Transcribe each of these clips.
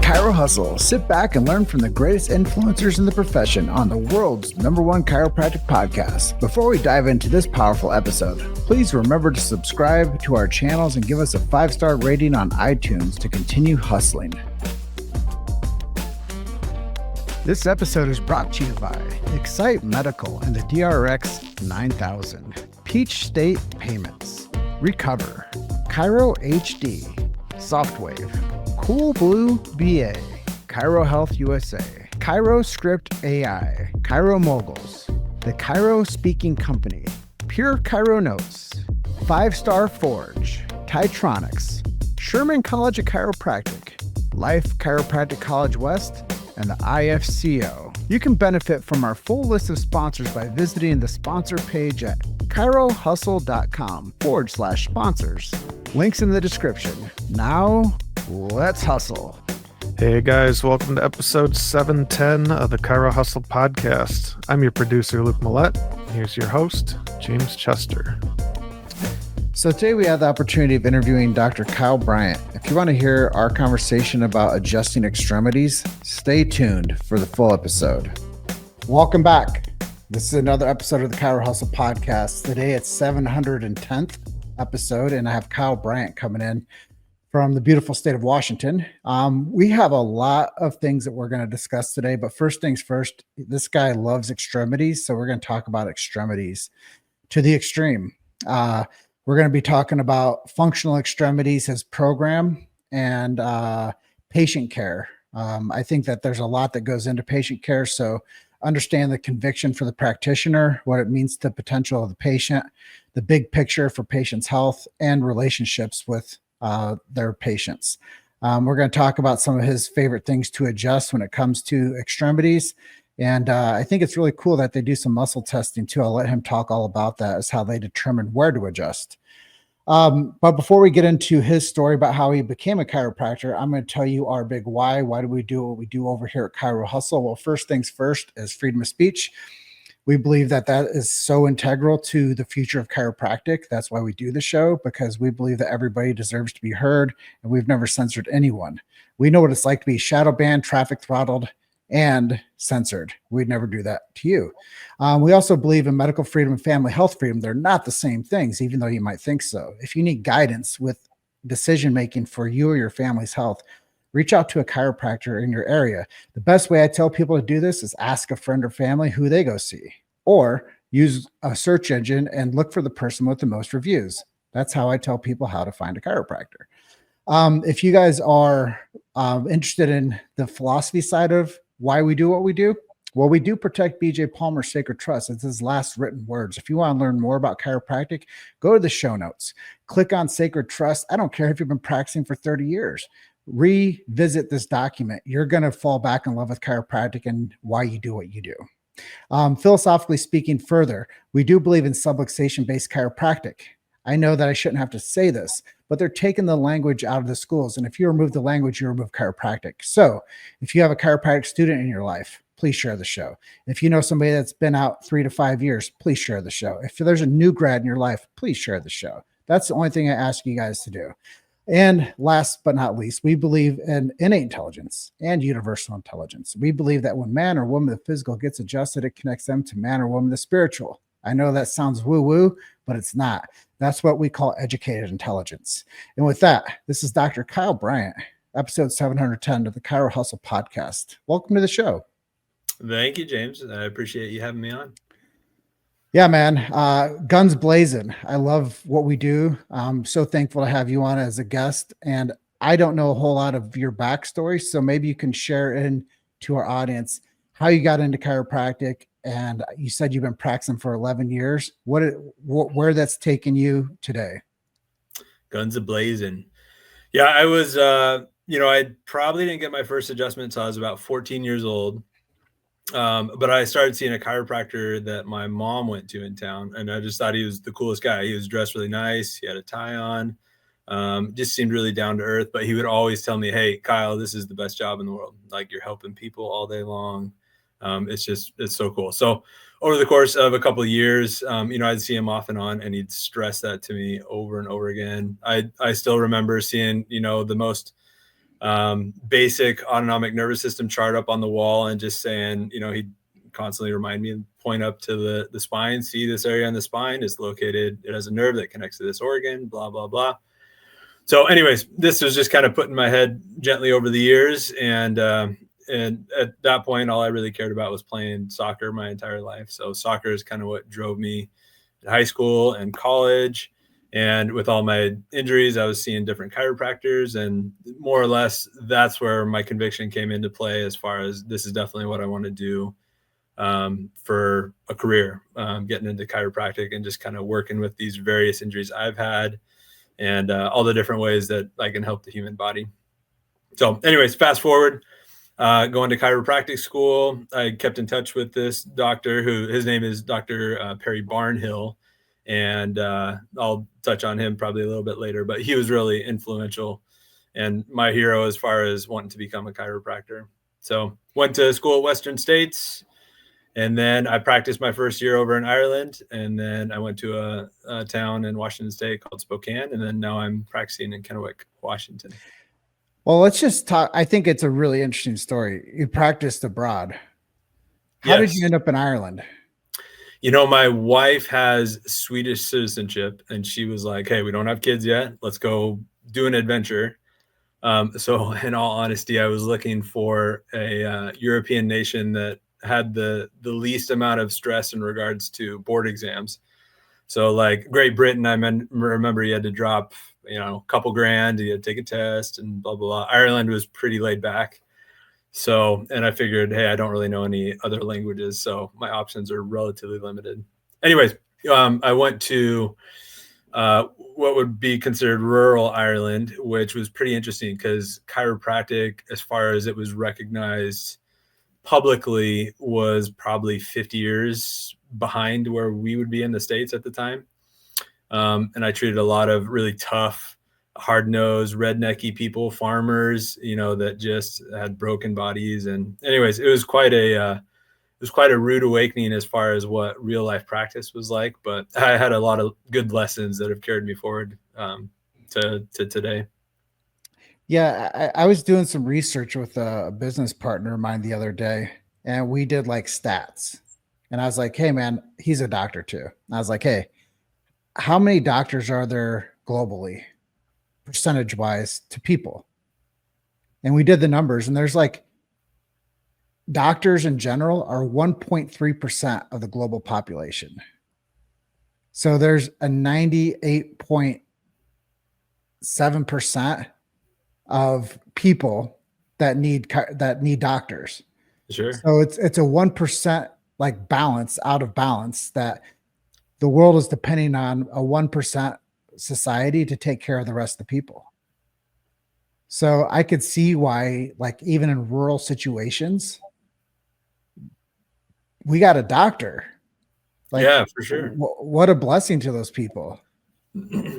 Chiro Hustle. Sit back and learn from the greatest influencers in the profession on the world's #1 chiropractic podcast. Before we dive into this powerful episode, please remember to subscribe to our channels and give us a 5-star rating on iTunes to continue hustling. This episode is brought to you by Excite Medical and the DRX 9000, Peach State Payments, Recover, Chiro HD, Softwave, Cool Blue BA, Chiro Health USA, Chiro Script AI, Chiro Moguls, The Chiro Speaking Company, Pure Chiro Notes, 5-Star Forge, Titronics, Sherman College of Chiropractic, Life Chiropractic College West, and the IFCO. You can benefit from our full list of sponsors by visiting the sponsor page at chirohustle.com/sponsors. Links in the description. Now, let's hustle. Hey guys, welcome to episode 710 of the Chiro Hustle Podcast. I'm your producer, Luke Millette. Here's your host, James Chester. So today we have the opportunity of interviewing Dr. Kyle Bryant. If you want to hear our conversation about adjusting extremities, stay tuned for the full episode. Welcome back. This is another episode of the Chiro Hustle Podcast. Today it's 710th episode, and I have Kyle Bryant coming in from the beautiful state of Washington. We have a lot of things that we're going to discuss today, but first things first, this guy loves extremities, so we're going to talk about extremities to the extreme. We're going to be talking about Functional Extremities, his program, and patient care. I think that there's a lot that goes into patient care, so understand the conviction for the practitioner, what it means to the potential of the patient, the big picture for patients' health, and relationships with their patients. We're going to talk about some of his favorite things to adjust when it comes to extremities. And I think it's really cool that they do some muscle testing too. I'll let him talk all about that, as how they determine where to adjust. But before we get into his story about how he became a chiropractor, I'm going to tell you our big why. Why do we do what we do over here at Chiro Hustle? Well, first things first is freedom of speech. We believe that that is so integral to the future of chiropractic. That's why we do the show, because we believe that everybody deserves to be heard, and we've never censored anyone. We know what it's like to be shadow banned, traffic throttled, and censored. We'd never do that to you. We also believe in medical freedom and family health freedom. They're not the same things, even though you might think so. If you need guidance with decision-making for you or your family's health, reach out to a chiropractor in your area. The best way I tell people to do this is ask a friend or family who they go see, or use a search engine and look for the person with the most reviews. That's how I tell people how to find a chiropractor. If you guys are interested in the philosophy side of why we do what we do, well, we do protect BJ Palmer's Sacred Trust. It's his last written words. If you want to learn more about chiropractic, go to the show notes. Click on Sacred Trust. I don't care if you've been practicing for 30 years. Revisit this document. You're going to fall back in love with chiropractic and why you do what you do. Philosophically speaking further, we do believe in subluxation-based chiropractic. I know that I shouldn't have to say this, but they're taking the language out of the schools. And if you remove the language, you remove chiropractic. So if you have a chiropractic student in your life, please share the show. If you know somebody that's been out 3 to 5 years, please share the show. If there's a new grad in your life, please share the show. That's the only thing I ask you guys to do. And last but not least, we believe in innate intelligence and universal intelligence. We believe that when man or woman, the physical, gets adjusted, it connects them to man or woman, the spiritual. I know that sounds woo-woo, but it's not. That's what we call educated intelligence. And with that, this is Dr. Kyle Bryant, episode 710 of the Chiro Hustle Podcast. Welcome to the show. Thank you, James. I appreciate you having me on. Yeah, man. Guns blazing. I love what we do. I'm so thankful to have you on as a guest. And I don't know a whole lot of your backstory, so maybe you can share in to our audience how you got into chiropractic. And you said you've been practicing for 11 years. Where that's taken you today? Guns a-blazing. Yeah, I was, I probably didn't get my first adjustment until I was about 14 years old. But I started seeing a chiropractor that my mom went to in town, and I just thought he was the coolest guy. He was dressed really nice. He had a tie on, just seemed really down to earth, but he would always tell me, "Hey, Kyle, this is the best job in the world. Like, you're helping people all day long. It's so cool." So over the course of a couple of years, I'd see him off and on, and he'd stress that to me over and over again. I still remember seeing, the most basic autonomic nervous system chart up on the wall and just saying, he'd constantly remind me and point up to the spine, see this area on the spine is located, it has a nerve that connects to this organ, blah, blah, blah. So anyways, this was just kind of put in my head gently over the years. And at that point, all I really cared about was playing soccer my entire life. So soccer is kind of what drove me in high school and college. And with all my injuries, I was seeing different chiropractors, and more or less, that's where my conviction came into play as far as this is definitely what I want to do for a career, getting into chiropractic and just kind of working with these various injuries I've had and all the different ways that I can help the human body. So anyways, fast forward, going to chiropractic school, I kept in touch with this doctor who his name is Dr. Perry Barnhill. And I'll touch on him probably a little bit later, but he was really influential and my hero as far as wanting to become a chiropractor. So went to school at Western States, and then I practiced my first year over in Ireland, and then I went to a town in Washington State called Spokane, and then now I'm practicing in Kennewick, Washington. Well, let's just talk. I think it's a really interesting story. You practiced abroad. How did you end up in Ireland? My wife has Swedish citizenship, and she was like, hey, we don't have kids yet. Let's go do an adventure. So in all honesty, I was looking for a European nation that had the least amount of stress in regards to board exams. So like Great Britain, I remember you had to drop, a couple grand, you had to take a test and blah, blah, blah. Ireland was pretty laid back. So, and I figured, hey, I don't really know any other languages, so my options are relatively limited. Anyways, I went to what would be considered rural Ireland, which was pretty interesting because chiropractic, as far as it was recognized publicly, was probably 50 years behind where we would be in the States at the time. And I treated a lot of really tough, hard-nosed, rednecky people, farmers, that just had broken bodies. And anyways, it was quite a rude awakening as far as what real life practice was like. But I had a lot of good lessons that have carried me forward to today. Yeah, I was doing some research with a business partner of mine the other day, and we did like stats. And I was like, hey, man, he's a doctor too. I was like, hey, how many doctors are there globally, percentage wise, to people? And we did the numbers, and there's like doctors in general are 1.3% of the global population. So there's a 98.7% of people that need doctors. Sure. So it's a 1% like balance out of balance that the world is depending on a 1% society to take care of the rest of the people. So I could see why, like, even in rural situations, we got a doctor. Like, yeah, for sure. What a blessing to those people.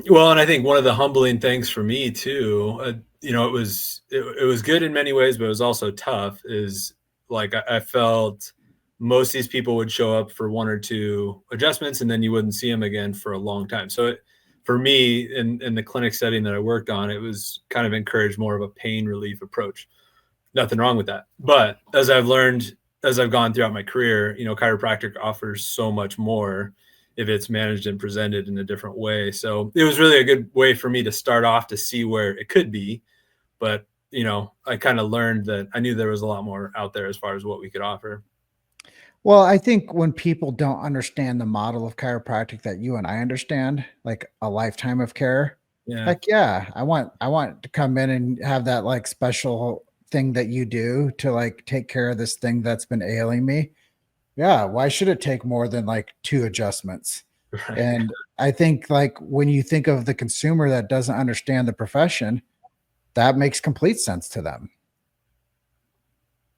Well, and I think one of the humbling things for me too, it was good in many ways, but it was also tough. Is like I felt most of these people would show up for one or two adjustments, and then you wouldn't see them again for a long time. So for me, in the clinic setting that I worked on, it was kind of encouraged more of a pain relief approach. Nothing wrong with that. But as I've learned, as I've gone throughout my career, chiropractic offers so much more if it's managed and presented in a different way. So it was really a good way for me to start off to see where it could be. But, I kind of learned that I knew there was a lot more out there as far as what we could offer. Well, I think when people don't understand the model of chiropractic that you and I understand, like a lifetime of care, I want to come in and have that like special thing that you do to like take care of this thing that's been ailing me. Yeah, why should it take more than like 2 adjustments? Right. And I think like when you think of the consumer that doesn't understand the profession, that makes complete sense to them.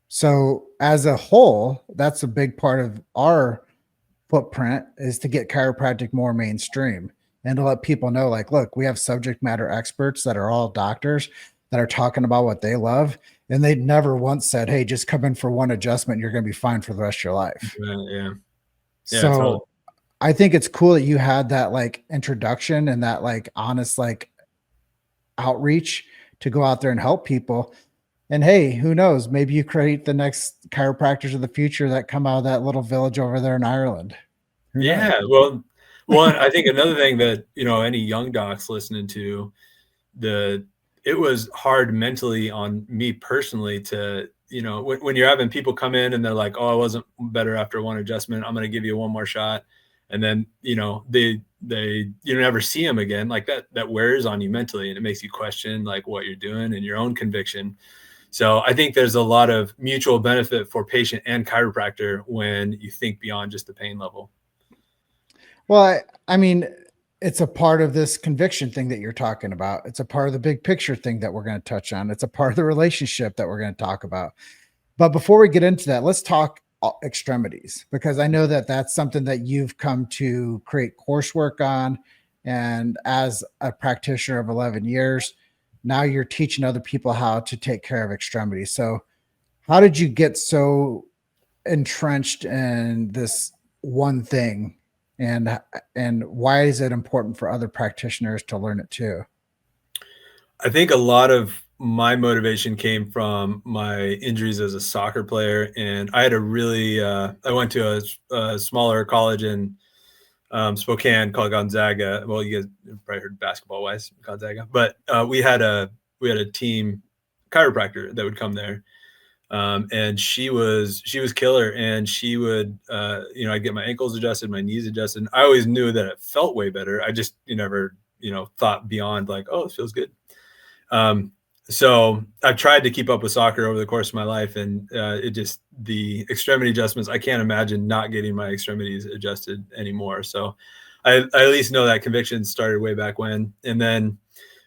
So as a whole, that's a big part of our footprint, is to get chiropractic more mainstream and to let people know, like, look, we have subject matter experts that are all doctors that are talking about what they love. And they'd never once said, hey, just come in for one adjustment, you're going to be fine for the rest of your life. Yeah. So totally. I think it's cool that you had that like introduction and that like honest, like, outreach to go out there and help people. And hey, who knows? Maybe you create the next chiropractors of the future that come out of that little village over there in Ireland. Who knows? Yeah. Well, one, I think another thing that, any young docs listening to it was hard mentally on me personally to, when you're having people come in and they're like, oh, I wasn't better after one adjustment, I'm going to give you one more shot. And then, you never see them again. Like that wears on you mentally, and it makes you question like what you're doing and your own conviction. So I think there's a lot of mutual benefit for patient and chiropractor when you think beyond just the pain level. Well, I mean, it's a part of this conviction thing that you're talking about. It's a part of the big picture thing that we're going to touch on. It's a part of the relationship that we're going to talk about. But before we get into that, let's talk extremities, because I know that that's something that you've come to create coursework on. And as a practitioner of 11 years, now you're teaching other people how to take care of extremities. So how did you get so entrenched in this one thing? And why is it important for other practitioners to learn it too? I think a lot of my motivation came from my injuries as a soccer player. And I had I went to a smaller college in Spokane called Gonzaga. Well, you guys probably heard basketball wise Gonzaga, but we had a team chiropractor that would come there. And she was killer, and she would, I'd get my ankles adjusted, my knees adjusted. I always knew that it felt way better. I just, never, thought beyond like, oh, it feels good. So I've tried to keep up with soccer over the course of my life, and the extremity adjustments, I can't imagine not getting my extremities adjusted anymore. So I at least know that conviction started way back when. And then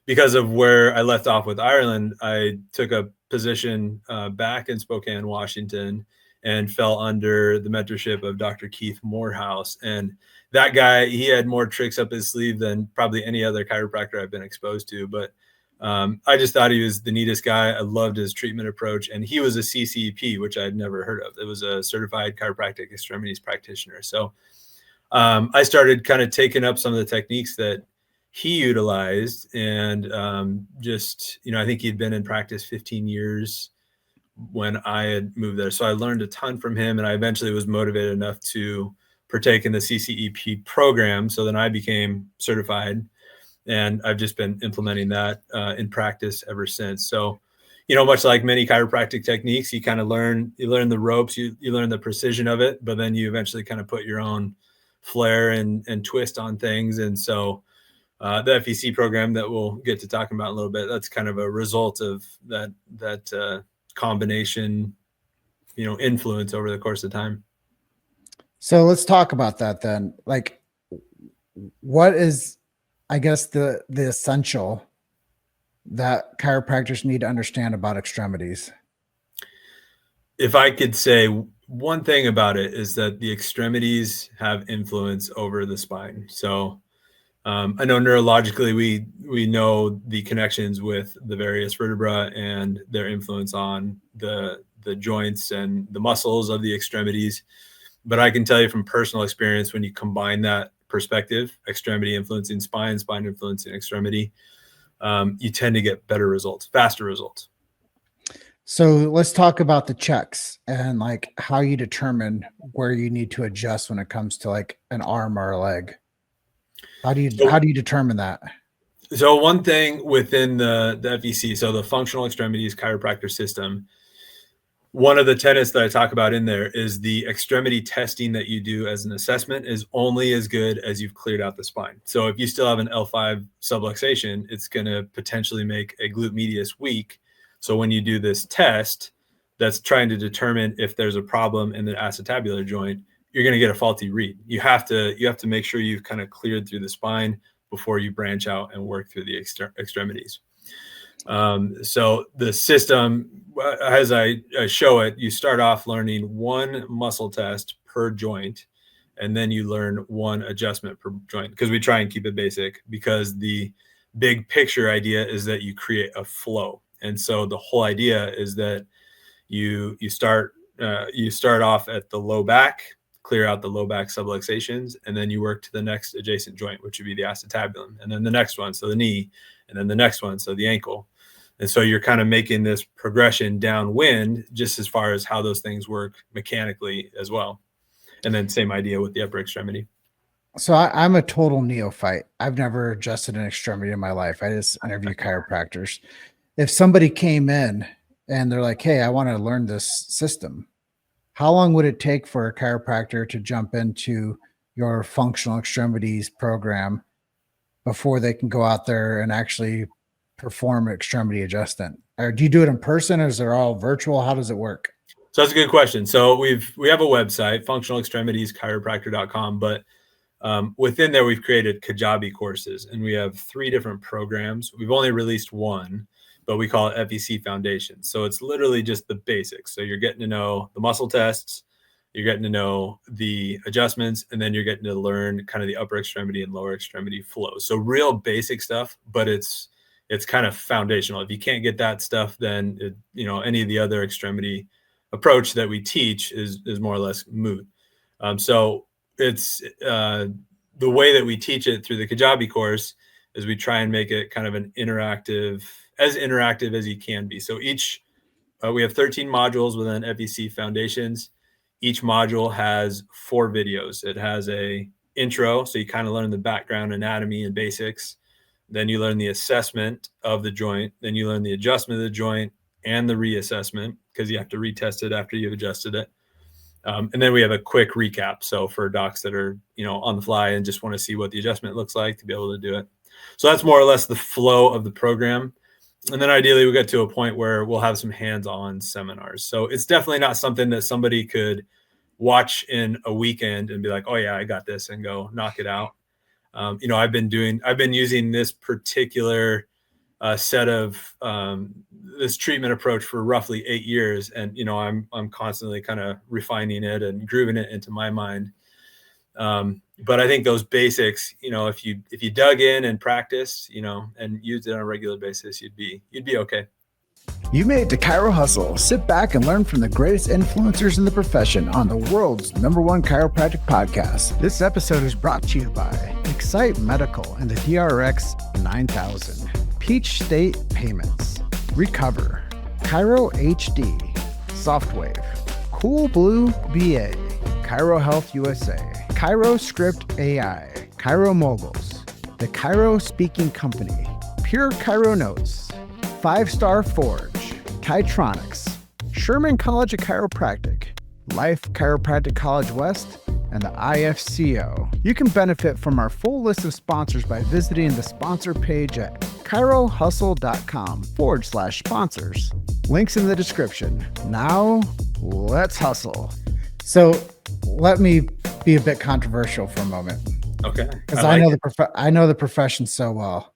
because of where I left off with Ireland, I took a position back in Spokane, Washington, and fell under the mentorship of Dr. Keith Morehouse. And that guy, he had more tricks up his sleeve than probably any other chiropractor I've been exposed to. But I just thought he was the neatest guy. I loved his treatment approach. And he was a CCEP, which I'd never heard of. It was a certified chiropractic extremities practitioner. So I started kind of taking up some of the techniques that he utilized, and I think he'd been in practice 15 years when I had moved there. So I learned a ton from him, and I eventually was motivated enough to partake in the CCEP program. So then I became certified, and I've just been implementing that in practice ever since. So, much like many chiropractic techniques, you kind of learn the ropes, you learn the precision of it, but then you eventually kind of put your own flair and twist on things. And so the FEC program that we'll get to talking about in a little bit, that's kind of a result of that combination, influence over the course of time. So let's talk about that then. Like, what is, I guess, the essential that chiropractors need to understand about extremities? If I could say one thing about it, is that the extremities have influence over the spine. So I know neurologically we know the connections with the various vertebra and their influence on the joints and the muscles of the extremities. But I can tell you from personal experience, when you combine that perspective, extremity influencing spine, spine influencing extremity, you tend to get better results, faster results. So let's talk about the checks and like how you determine where you need to adjust when it comes to like an arm or a leg. How do you determine that? So one thing within the FEC, so the Functional Extremities Chiropractor system, one of the tenets that I talk about in there is the extremity testing that you do as an assessment is only as good as you've cleared out the spine. So if you still have an L5 subluxation, it's going to potentially make a glute medius weak. So when you do this test that's trying to determine if there's a problem in the acetabular joint, you're going to get a faulty read. You have to make sure you've kind of cleared through the spine before you branch out and work through the extremities. So the system, as I show it, you start off learning one muscle test per joint, and then you learn one adjustment per joint, because we try and keep it basic, because the big picture idea is that you create a flow. And so the whole idea is that you start off at the low back, clear out the low back subluxations, and then you work to the next adjacent joint, which would be the acetabulum, and then the next one, so the knee, and then the next one, so the ankle. And so you're kind of making this progression downwind just as far as how those things work mechanically as well. And then same idea with the upper extremity. So I'm a total neophyte. I've never adjusted an extremity in my life. I just interview chiropractors. If somebody came in and they're like, hey, I want to learn this system, how long would it take for a chiropractor to jump into your functional extremities program before they can go out there and actually perform extremity adjustment? Or do you do it in person, or is it all virtual? How does it work? So that's a good question. So we have a website, functionalextremitieschiropractor.com, but within there, we've created Kajabi courses, and we have 3 different programs. We've only released one, but we call it FEC Foundation. So it's literally just the basics. So you're getting to know the muscle tests, you're getting to know the adjustments, and then you're getting to learn kind of the upper extremity and lower extremity flow. So real basic stuff, but it's kind of foundational. If you can't get that stuff, then any of the other extremity approach that we teach is more or less moot. So it's the way that we teach it through the Kajabi course is we try and make it kind of an interactive as you can be. So we have 13 modules within FEC Foundations. Each module has 4 videos. It has a intro, so you kind of learn the background anatomy and basics. Then you learn the assessment of the joint. Then you learn the adjustment of the joint and the reassessment, because you have to retest it after you've adjusted it. And then we have a quick recap. So for docs that are, on the fly and just want to see what the adjustment looks like to be able to do it. So that's more or less the flow of the program. And then ideally we get to a point where we'll have some hands-on seminars. So it's definitely not something that somebody could watch in a weekend and be like, oh yeah, I got this, and go knock it out. I've been using this particular set of this treatment approach for roughly 8 years. And, I'm constantly kind of refining it and grooving it into my mind. But I think those basics, if you dug in and practiced, and used it on a regular basis, you'd be okay. You made it to Chiro Hustle. Sit back and learn from the greatest influencers in the profession on the world's #1 chiropractic podcast. This episode is brought to you by Excite Medical and the DRX 9000, Peach State Payments, Recover, Chiro HD, Softwave, Cool Blue BA, Chiro Health USA, Chiro Script AI, Chiro Moguls, The Chiro Speaking Company, Pure Chiro Notes, 5-Star Forge, Kytronics, Sherman College of Chiropractic, Life Chiropractic College West, and the IFCO. You can benefit from our full list of sponsors by visiting the sponsor page at chirohustle.com/sponsors. Links in the description. Now, let's hustle. So let me be a bit controversial for a moment. Okay. Because I know the profession so well.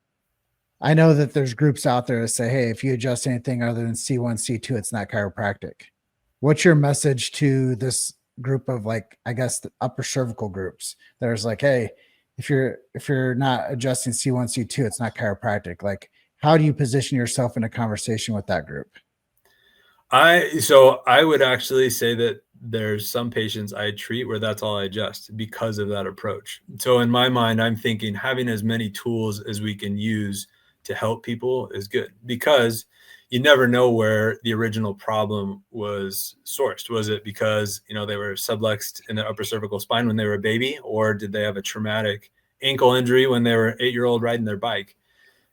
I know that there's groups out there that say, hey, if you adjust anything other than C1, C2, it's not chiropractic. What's your message to this group of, like, I guess the upper cervical groups? There's like, hey, if you're not adjusting C1, C2, it's not chiropractic. Like, how do you position yourself in a conversation with that group? So I would actually say that there's some patients I treat where that's all I adjust because of that approach. So in my mind, I'm thinking having as many tools as we can use to help people is good, because you never know where the original problem was sourced. Was it because, they were subluxed in the upper cervical spine when they were a baby, or did they have a traumatic ankle injury when they were 8-year-old riding their bike?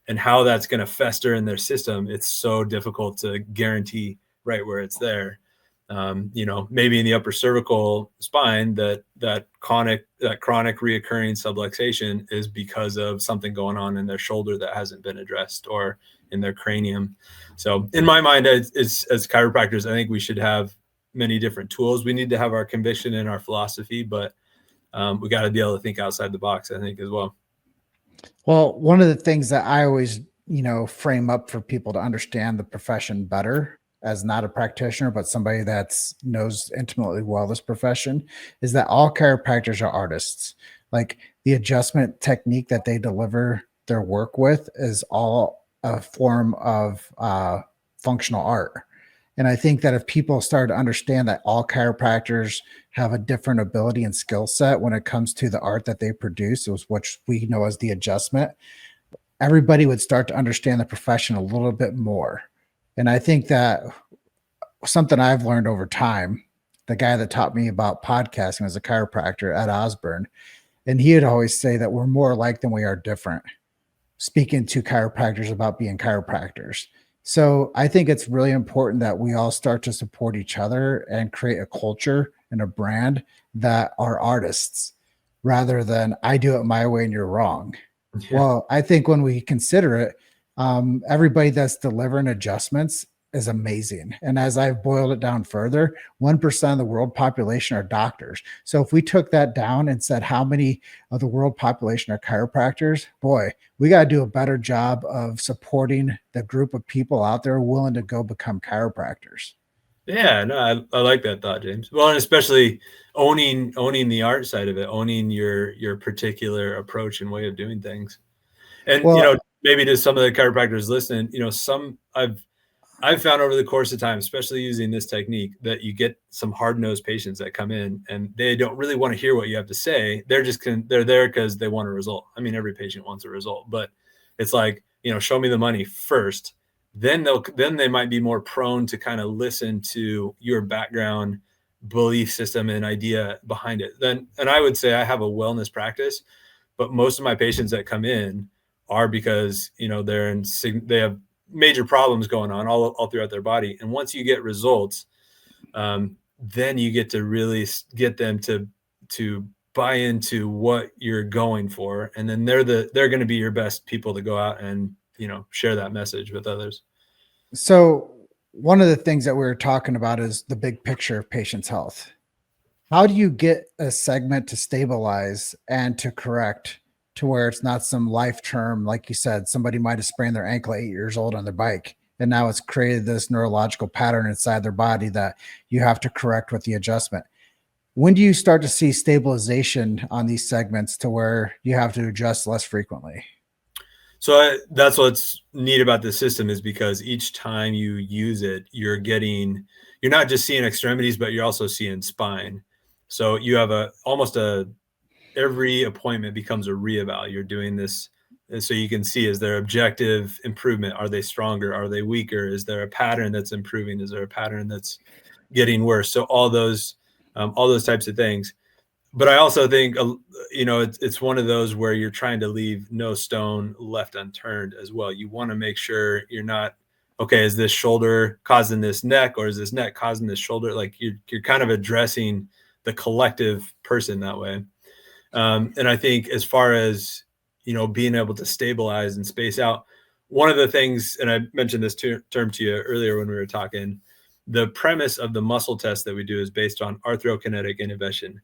And how that's going to fester in their system, it's so difficult to guarantee right where it's there. Maybe in the upper cervical spine, that chronic reoccurring subluxation is because of something going on in their shoulder that hasn't been addressed, or in their cranium. So in my mind, as chiropractors, I think we should have many different tools. We need to have our conviction and our philosophy, but we got to be able to think outside the box, I think, as well. Well, one of the things that I always, frame up for people to understand the profession better, as not a practitioner, but somebody that knows intimately well this profession, is that all chiropractors are artists. Like, the adjustment technique that they deliver their work with is all a form of functional art. And I think that if people start to understand that all chiropractors have a different ability and skill set when it comes to the art that they produce, which we know as the adjustment, everybody would start to understand the profession a little bit more. And I think that something I've learned over time, the guy that taught me about podcasting was a chiropractor, Ed Osborne, and he would always say that we're more alike than we are different, speaking to chiropractors about being chiropractors. So I think it's really important that we all start to support each other and create a culture and a brand that are artists rather than I do it my way and you're wrong. Yeah. Well, I think when we consider it, everybody that's delivering adjustments is amazing. And as I've boiled it down further, 1% of the world population are doctors. So if we took that down and said how many of the world population are chiropractors, boy, we got to do a better job of supporting the group of people out there willing to go become chiropractors. Yeah, no, I like that thought, James. Well, and especially owning the art side of it, owning your particular approach and way of doing things. And Well, maybe to some of the chiropractors listening, some I've found over the course of time, especially using this technique, that you get some hard-nosed patients that come in and they don't really want to hear what you have to say. They're there because they want a result. I mean, every patient wants a result, but it's like, show me the money first. Then they might be more prone to kind of listen to your background, belief system, and idea behind it. And I would say I have a wellness practice, but most of my patients that come in are because they have major problems going on all throughout their body. And once you get results, then you get to really get them to buy into what you're going for. And then they're going to be your best people to go out and, share that message with others. So one of the things that we were talking about is the big picture of patient's health. How do you get a segment to stabilize and to correct to where it's not some life term? Like you said, somebody might have sprained their ankle at 8 years old on their bike, and now it's created this neurological pattern inside their body that you have to correct with the adjustment. When do you start to see stabilization on these segments to where you have to adjust less frequently? So that's what's neat about this system, is because each time you use it, you're not just seeing extremities, but you're also seeing spine. So you have every appointment becomes a reeval. You're doing this, and so you can see, is there objective improvement? Are they stronger? Are they weaker? Is there a pattern that's improving? Is there a pattern that's getting worse? So all those types of things. But I also think, it's one of those where you're trying to leave no stone left unturned as well. You want to make sure you're not, okay, is this shoulder causing this neck, or is this neck causing this shoulder? Like you're kind of addressing the collective person that way. And I think as far as, being able to stabilize and space out, one of the things, and I mentioned this term to you earlier when we were talking, the premise of the muscle test that we do is based on arthrokinetic inhibition,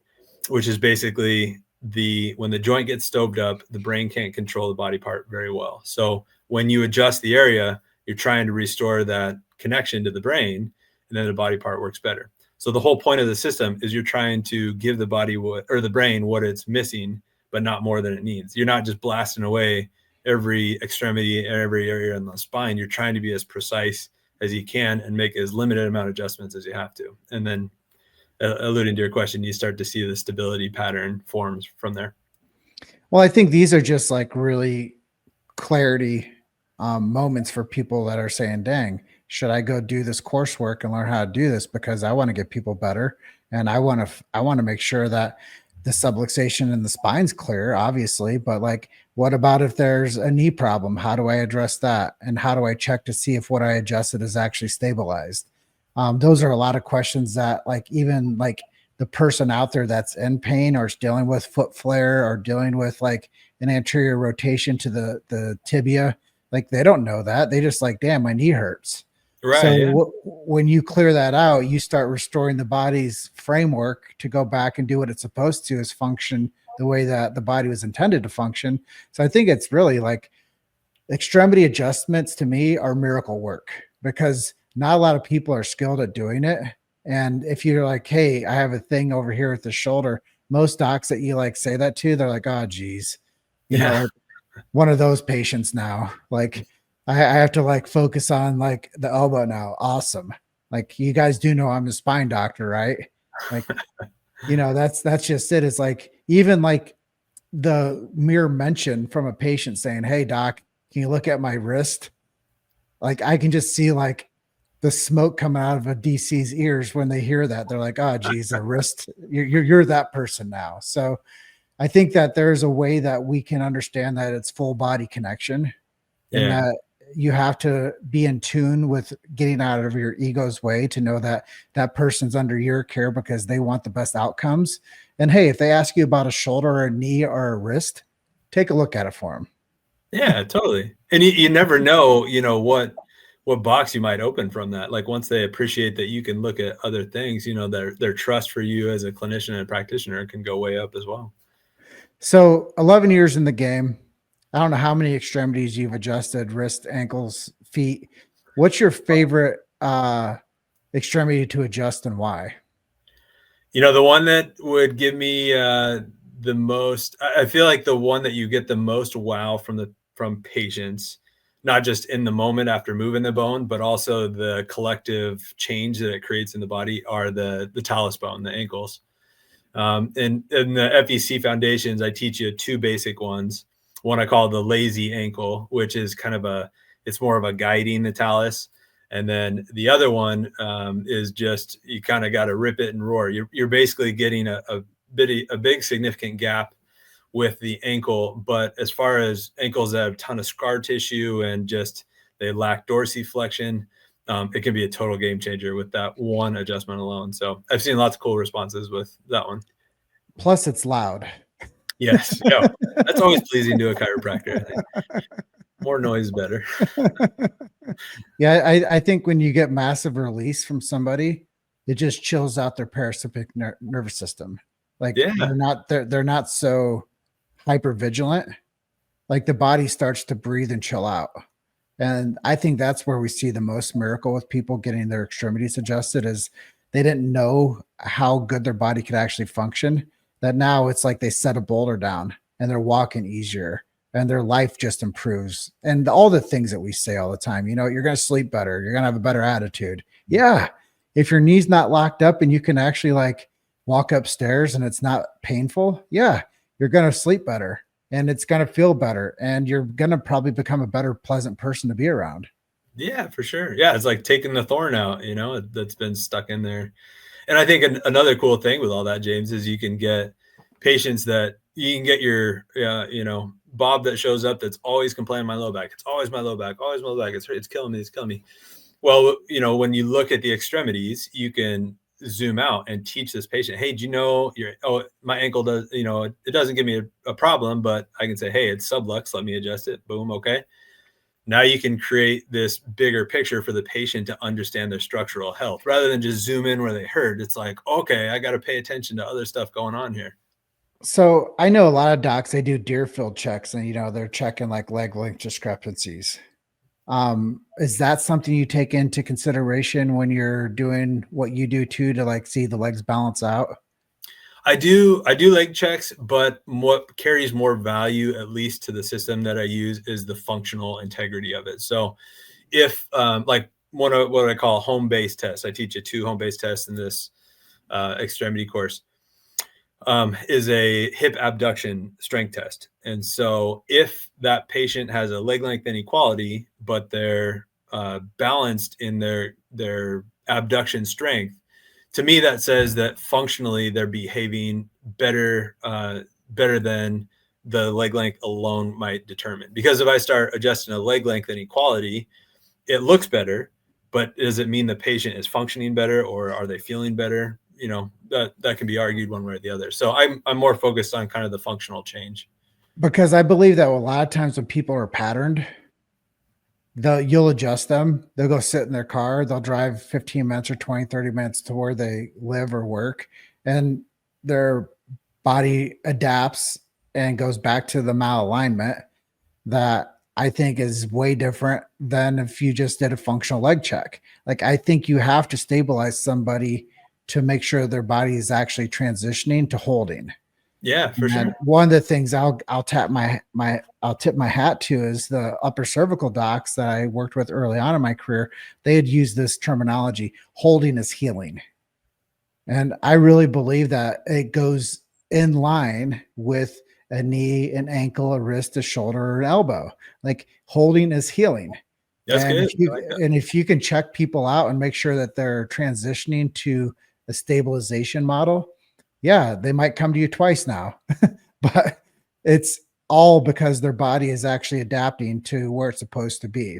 which is basically when the joint gets stoved up, the brain can't control the body part very well. So when you adjust the area, you're trying to restore that connection to the brain, and then the body part works better. So the whole point of the system is you're trying to give the body the brain what it's missing, but not more than it needs. You're not just blasting away every extremity and every area in the spine. You're trying to be as precise as you can and make as limited amount of adjustments as you have to. And then, alluding to your question, you start to see the stability pattern forms from there. Well, I think these are just like really clarity moments for people that are saying, dang, should I go do this coursework and learn how to do this? Because I want to get people better. And I want to make sure that the subluxation and the spine's clear, obviously, but like, what about if there's a knee problem? How do I address that? And how do I check to see if what I adjusted is actually stabilized? Those are a lot of questions that even the person out there that's in pain or is dealing with foot flare or dealing with like an anterior rotation to the tibia, like they don't know that. They just like, damn, my knee hurts. Right. So yeah. When you clear that out, you start restoring the body's framework to go back and do what it's supposed to, is function the way that the body was intended to function. So I think it's really like extremity adjustments to me are miracle work, because not a lot of people are skilled at doing it. And if you're like, hey, I have a thing over here with the shoulder, most docs that you like say that to, they're like, oh, geez, you know, like one of those patients now, like I have to like focus on like the elbow now. Awesome. Like, you guys do know I'm a spine doctor, right? Like, that's just it. It's like, even like the mere mention from a patient saying, hey doc, Can you look at my wrist? Like I can just see like the smoke coming out of a DC's ears when they hear that. They're like, oh geez, a wrist, you're that person now. So I think that there's a way that we can understand that it's full body connection, and that you have to be in tune with getting out of your ego's way to know that that person's under your care because they want the best outcomes. And hey, if they ask you about a shoulder or a knee or a wrist, take a look at it for them. Yeah, totally. And you never know, what box you might open from that. Like once they appreciate that you can look at other things, their trust for you as a clinician and practitioner can go way up as well. So 11 years in the game. I don't know how many extremities you've adjusted, wrist, ankles, feet. What's your favorite extremity to adjust and why? The one that would give me the most, I feel like the one that you get the most wow from patients, not just in the moment after moving the bone, but also the collective change that it creates in the body, are the talus bone, the ankles. In the FEC foundations, I teach you two basic ones. One I call the lazy ankle, which is it's more of a guiding the talus. And then the other one is just, you kind of got to rip it and roar. You're basically getting a big significant gap with the ankle. But as far as ankles that have a ton of scar tissue and just they lack dorsiflexion, it can be a total game changer with that one adjustment alone. So I've seen lots of cool responses with that one. Plus it's loud. Yes. Yeah. That's always pleasing to a chiropractor. I think. More noise, better. Yeah. I think when you get massive release from somebody, it just chills out their parasympathetic nervous system. Like they're not so hyper vigilant. Like the body starts to breathe and chill out. And I think that's where we see the most miracle with people getting their extremities adjusted, is they didn't know how good their body could actually function. That now it's like they set a boulder down and they're walking easier and their life just improves. And all the things that we say all the time, you're going to sleep better. You're going to have a better attitude. Yeah. If your knee's not locked up and you can actually like walk upstairs and it's not painful, yeah, you're going to sleep better. And it's going to feel better, and you're going to probably become a better, pleasant person to be around. Yeah, for sure. Yeah, it's like taking the thorn out, that's been stuck in there. And I think another cool thing with all that, James, is you can get patients that you can get your, Bob that shows up that's always complaining my low back. It's always my low back, always my low back. It's killing me. It's killing me. Well, when you look at the extremities, you can zoom out and teach this patient, hey, do you know my ankle does, it doesn't give me a problem, but I can say, hey, it's sublux, let me adjust it. Boom. Okay. Now you can create this bigger picture for the patient to understand their structural health rather than just zoom in where they hurt. It's like, okay, I got to pay attention to other stuff going on here. So I know a lot of docs, they do Deerfield checks and, they're checking like leg length discrepancies. Is that something you take into consideration when you're doing what you do too, to like see the legs balance out? I do leg checks, but what carries more value, at least to the system that I use, is the functional integrity of it. So if like what I call home-based tests, I teach you 2 home-based tests in this extremity course, is a hip abduction strength test. And so if that patient has a leg length inequality, but they're balanced in their abduction strength, to me, that says that functionally they're behaving better than the leg length alone might determine. Because if I start adjusting a leg length inequality, it looks better, but does it mean the patient is functioning better, or are they feeling better? That can be argued one way or the other. So I'm more focused on kind of the functional change. Because I believe that a lot of times when people are patterned, you'll adjust them. They'll go sit in their car. They'll drive 15 minutes or 20, 30 minutes to where they live or work, and their body adapts and goes back to the malalignment that I think is way different than if you just did a functional leg check. Like, I think you have to stabilize somebody to make sure their body is actually transitioning to holding. Yeah, for sure. One of the things I'll tip my hat to is the upper cervical docs that I worked with early on in my career. They had used this terminology, holding is healing. And I really believe that it goes in line with a knee, an ankle, a wrist, a shoulder, or an elbow. Like holding is healing. That's And good. if you can check people out and make sure that they're transitioning to a stabilization model, yeah, they might come to you twice now, but it's all because their body is actually adapting to where it's supposed to be.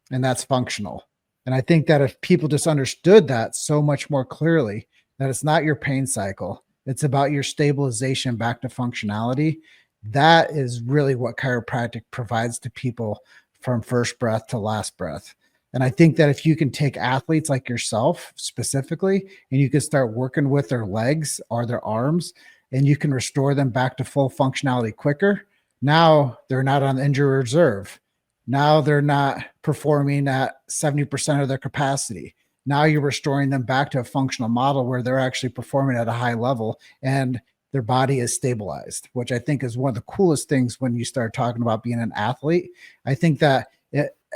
And that's functional. And I think that if people just understood that so much more clearly, that it's not your pain cycle, it's about your stabilization back to functionality. That is really what chiropractic provides to people from first breath to last breath. And I think that if you can take athletes like yourself specifically, and you can start working with their legs or their arms, and you can restore them back to full functionality quicker, now they're not on injury reserve. Now they're not performing at 70% of their capacity. Now you're restoring them back to a functional model where they're actually performing at a high level and their body is stabilized, which I think is one of the coolest things when you start talking about being an athlete. I think that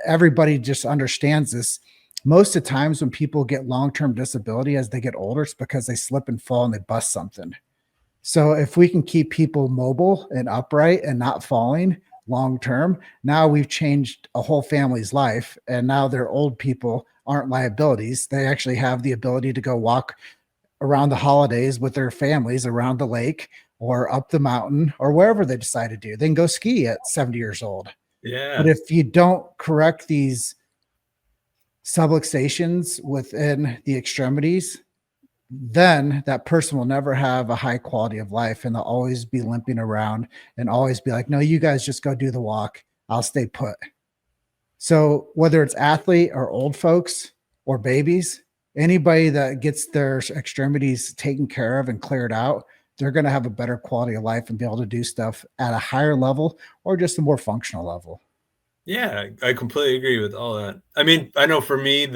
everybody just understands this. Most of the times when people get long-term disability as they get older, it's because they slip and fall and they bust something. So if we can keep people mobile and upright and not falling long-term, now we've changed a whole family's life. And now their old people aren't liabilities. They actually have the ability to go walk around the holidays with their families around the lake or up the mountain or wherever they decide to do. They can go ski at 70 years old. Yeah. But if you don't correct these subluxations within the extremities, then that person will never have a high quality of life and they'll always be limping around and always be like, no, you guys just go do the walk. I'll stay put. So whether it's athlete or old folks or babies, anybody that gets their extremities taken care of and cleared out, they're going to have a better quality of life and be able to do stuff at a higher level or just a more functional level. Yeah, I completely agree with all that. I mean, I know for me,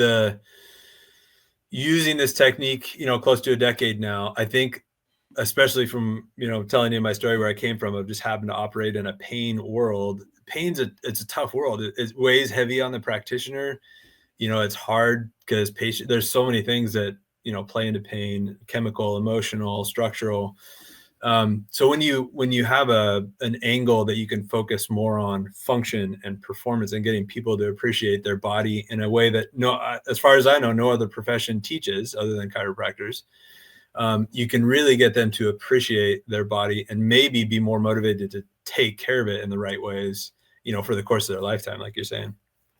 using this technique, close to a decade now, I think, especially from, telling you my story where I came from, of just having to operate in a pain world. It's a tough world. It weighs heavy on the practitioner. It's hard because there's so many things that, play into pain: chemical, emotional, structural. So when you have an angle that you can focus more on function and performance and getting people to appreciate their body in a way that, as far as I know, no other profession teaches other than chiropractors, you can really get them to appreciate their body and maybe be more motivated to take care of it in the right ways, for the course of their lifetime, like you're saying.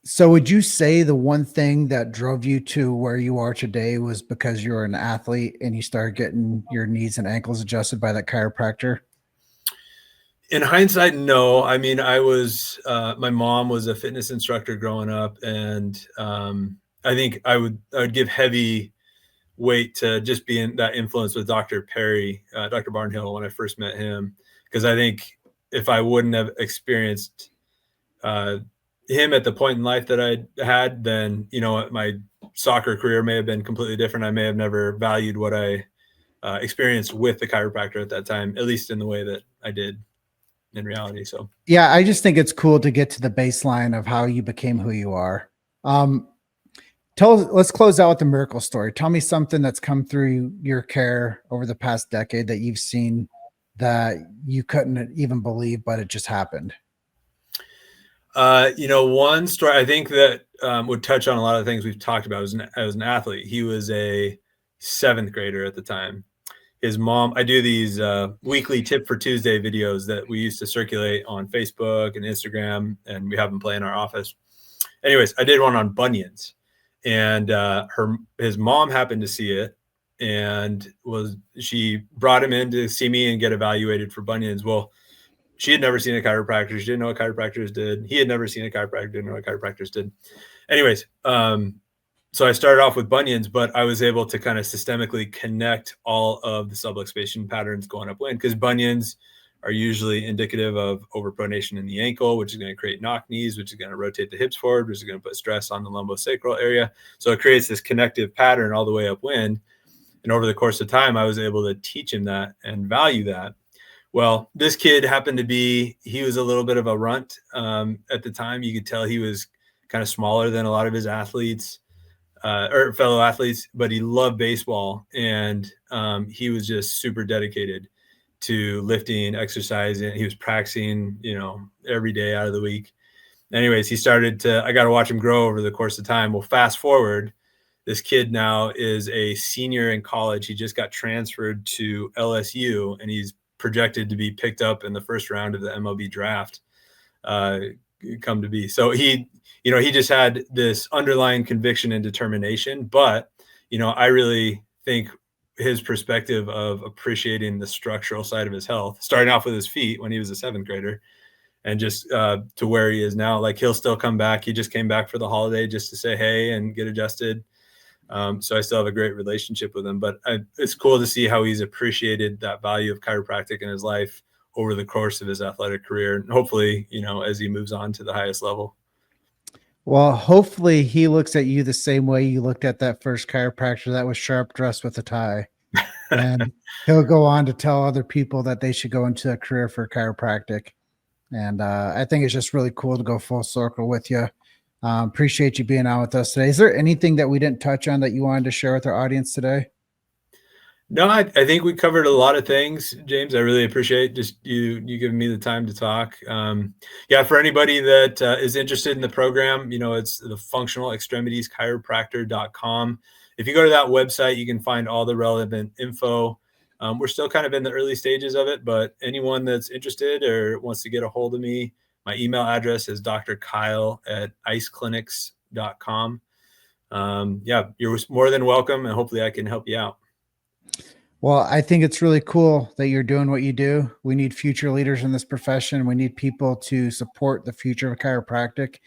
So would you say the one thing that drove you to where you are today was because you're an athlete and you started getting your knees and ankles adjusted by that chiropractor? In hindsight, no. I mean, my mom was a fitness instructor growing up, and I think I would give heavy weight to just being that influence with Dr. Perry, Dr. Barnhill, when I first met him, because I think if I wouldn't have experienced him at the point in life that I had, then, my soccer career may have been completely different. I may have never valued what I experienced with the chiropractor at that time, at least in the way that I did in reality. So, yeah, I just think it's cool to get to the baseline of how you became who you are. Let's close out with the miracle story. Tell me something that's come through your care over the past decade that you've seen that you couldn't even believe, but it just happened. One story I think that would touch on a lot of things we've talked about. As an athlete, he was a 7th grader at the time. His mom, I do these weekly Tip for Tuesday videos that we used to circulate on Facebook and Instagram, and we have them play in our office. Anyways, I did one on bunions, and his mom happened to see it, and she brought him in to see me and get evaluated for bunions. Well, she had never seen a chiropractor. She didn't know what chiropractors did. He had never seen a chiropractor, didn't know what chiropractors did. Anyways, so I started off with bunions, but I was able to kind of systemically connect all of the subluxation patterns going upwind, because bunions are usually indicative of overpronation in the ankle, which is going to create knock knees, which is going to rotate the hips forward, which is going to put stress on the lumbosacral area. So it creates this connective pattern all the way upwind. And over the course of time, I was able to teach him that and value that. Well, this kid happened to he was a little bit of a runt at the time. You could tell he was kind of smaller than a lot of his athletes or fellow athletes, but he loved baseball, and he was just super dedicated. to lifting, exercising. He was practicing, every day out of the week. Anyways, I got to watch him grow over the course of time. Well, fast forward, this kid now is a senior in college. He just got transferred to LSU, and he's projected to be picked up in the first round of the MLB draft. Come to be. So he just had this underlying conviction and determination. But, I really think his perspective of appreciating the structural side of his health, starting off with his feet when he was a 7th grader, and just to where he is now, like he'll still come back. He just came back for the holiday just to say hey and get adjusted. So I still have a great relationship with him, but it's cool to see how he's appreciated that value of chiropractic in his life over the course of his athletic career. And hopefully, as he moves on to the highest level. Well, hopefully he looks at you the same way you looked at that first chiropractor that was sharp dressed with a tie. And he'll go on to tell other people that they should go into a career for chiropractic. And I think it's just really cool to go full circle with you. Appreciate you being on with us today. Is there anything that we didn't touch on that you wanted to share with our audience today? No, I think we covered a lot of things, James. I really appreciate just you giving me the time to talk. For anybody that is interested in the program, it's the Functional Extremities Chiropractor.com. If you go to that website, you can find all the relevant info. We're still kind of in the early stages of it, but anyone that's interested or wants to get a hold of me, my email address is drkyle@iceclinics.com. You're more than welcome, and hopefully I can help you out. Well, I think it's really cool that you're doing what you do. We need future leaders in this profession. We need people to support the future of chiropractic.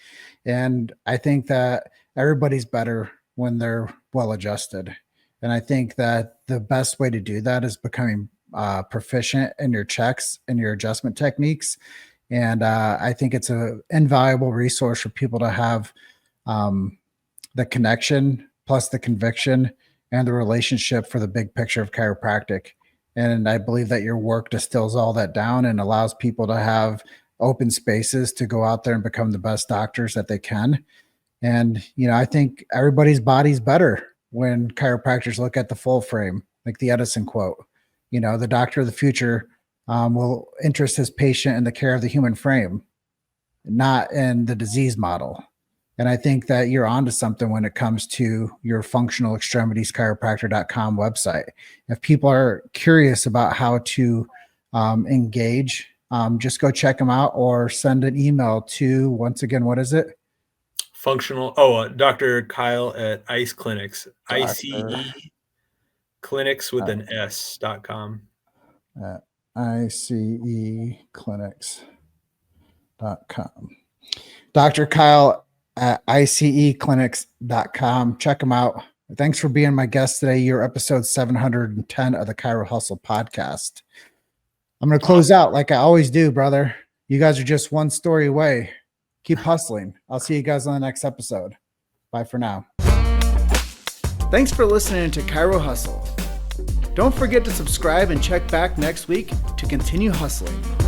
And I think that everybody's better when they're well adjusted. And I think that the best way to do that is becoming proficient in your checks and your adjustment techniques. And I think it's an invaluable resource for people to have the connection plus the conviction and the relationship for the big picture of chiropractic. And I believe that your work distills all that down and allows people to have open spaces to go out there and become the best doctors that they can. And, I think everybody's body's better when chiropractors look at the full frame, like the Edison quote. The doctor of the future will interest his patient in the care of the human frame, not in the disease model. And I think that you're onto something when it comes to your Functional Extremities Chiropractor.com website. If people are curious about how to engage, just go check them out or send an email to, once again, what is it? Dr. Kyle at Ice Clinics, ICE Clinics with an S.com. ICEclinics.com. Dr. Kyle at ICEclinics.com. Check them out. Thanks for being my guest today. You're episode 710 of the Chiro Hustle Podcast. I'm going to close out like I always do, brother. You guys are just one story away. Keep hustling. I'll see you guys on the next episode. Bye for now. Thanks for listening to Chiro Hustle. Don't forget to subscribe and check back next week to continue hustling.